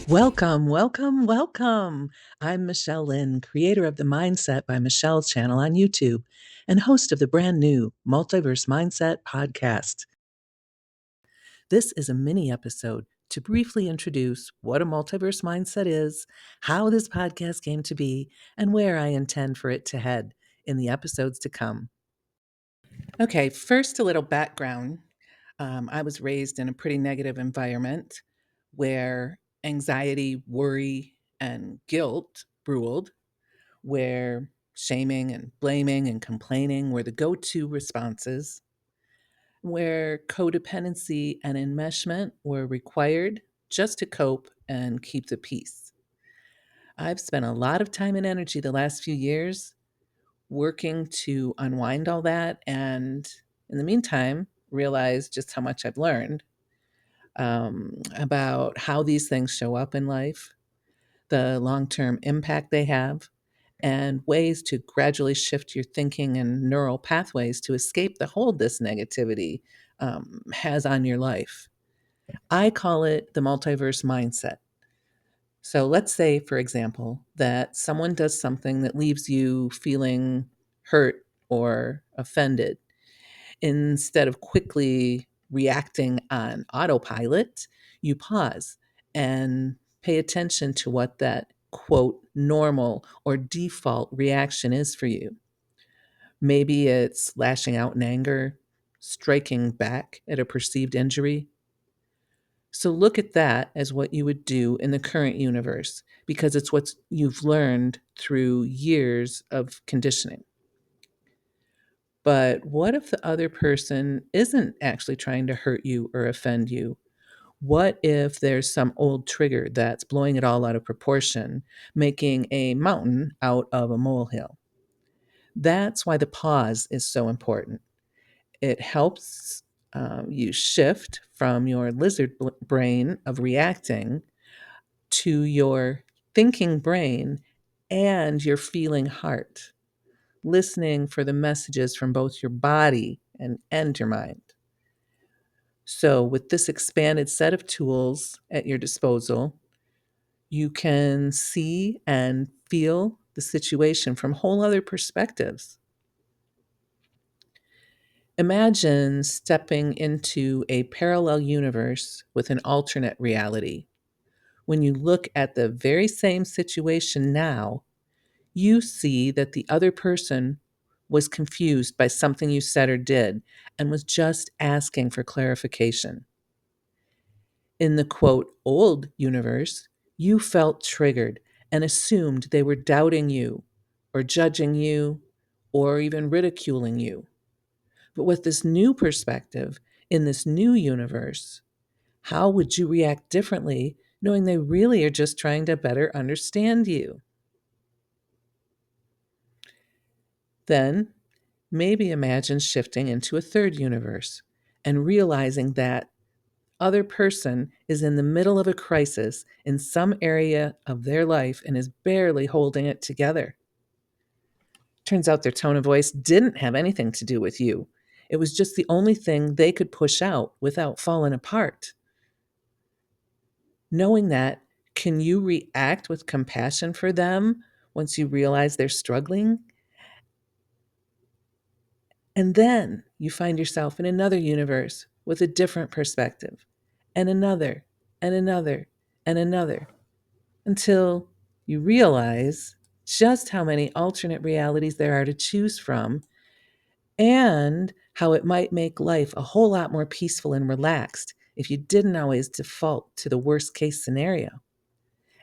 Welcome, welcome, welcome. I'm Michelle Lynn, creator of the Mindset by Michelle channel on YouTube and host of the brand new Multiverse Mindset podcast. This is a mini episode to briefly introduce what a multiverse mindset is, how this podcast came to be, and where I intend for it to head in the episodes to come. Okay, first, a little background. I was raised in a pretty negative environment where anxiety, worry, and guilt ruled, where shaming and blaming and complaining were the go to responses, where codependency and enmeshment were required just to cope and keep the peace. I've spent a lot of time and energy the last few years working to unwind all that, and in the meantime, realize just how much I've learned about how these things show up in life, the long term impact they have, and ways to gradually shift your thinking and neural pathways to escape the hold this negativity has on your life. I call it the multiverse mindset. So let's say, for example, that someone does something that leaves you feeling hurt or offended. Instead of quickly reacting on autopilot, you pause and pay attention to what that quote normal or default reaction is for you. Maybe it's lashing out in anger, striking back at a perceived injury. So look at that as what you would do in the current universe because it's what you've learned through years of conditioning. But what if the other person isn't actually trying to hurt you or offend you? What if there's some old trigger that's blowing it all out of proportion, making a mountain out of a molehill? That's why the pause is so important. It helps you shift from your lizard brain of reacting to your thinking brain and your feeling heart, listening for the messages from both your body and your mind. So, with this expanded set of tools at your disposal, you can see and feel the situation from whole other perspectives. Imagine stepping into a parallel universe with an alternate reality. When you look at the very same situation now, you see that the other person was confused by something you said or did and was just asking for clarification. In the quote, old universe, you felt triggered and assumed they were doubting you or judging you or even ridiculing you. But with this new perspective, in this new universe, how would you react differently knowing they really are just trying to better understand you? Then maybe imagine shifting into a third universe and realizing that other person is in the middle of a crisis in some area of their life and is barely holding it together. Turns out their tone of voice didn't have anything to do with you. It was just the only thing they could push out without falling apart. Knowing that, can you react with compassion for them once you realize they're struggling? And then you find yourself in another universe with a different perspective, and another, and another, and another, until you realize just how many alternate realities there are to choose from and how it might make life a whole lot more peaceful and relaxed if you didn't always default to the worst case scenario.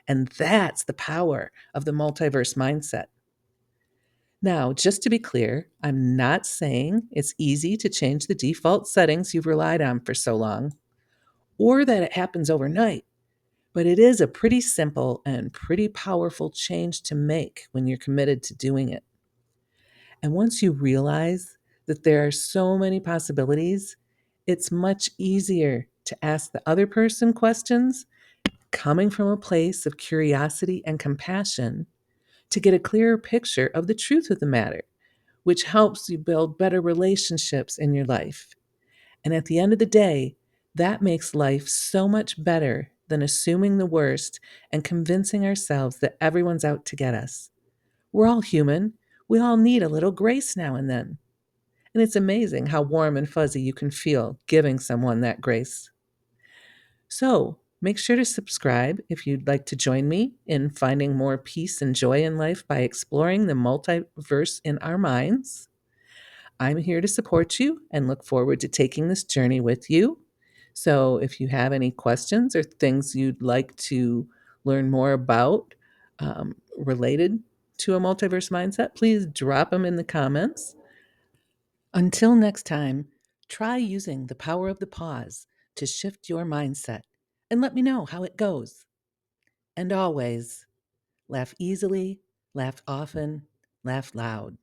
And that's the power of the multiverse mindset. Now, just to be clear, I'm not saying it's easy to change the default settings you've relied on for so long, or that it happens overnight, but it is a pretty simple and pretty powerful change to make when you're committed to doing it. And once you realize that there are so many possibilities, it's much easier to ask the other person questions coming from a place of curiosity and compassion to get a clearer picture of the truth of the matter, which helps you build better relationships in your life. And at the end of the day, that makes life so much better than assuming the worst and convincing ourselves that everyone's out to get us. We're all human. We all need a little grace now and then. And it's amazing how warm and fuzzy you can feel giving someone that grace. So, make sure to subscribe if you'd like to join me in finding more peace and joy in life by exploring the multiverse in our minds. I'm here to support you and look forward to taking this journey with you. So, if you have any questions or things you'd like to learn more about related to a multiverse mindset, please drop them in the comments. Until next time, try using the power of the pause to shift your mindset and let me know how it goes. And always laugh easily, laugh often, laugh loud.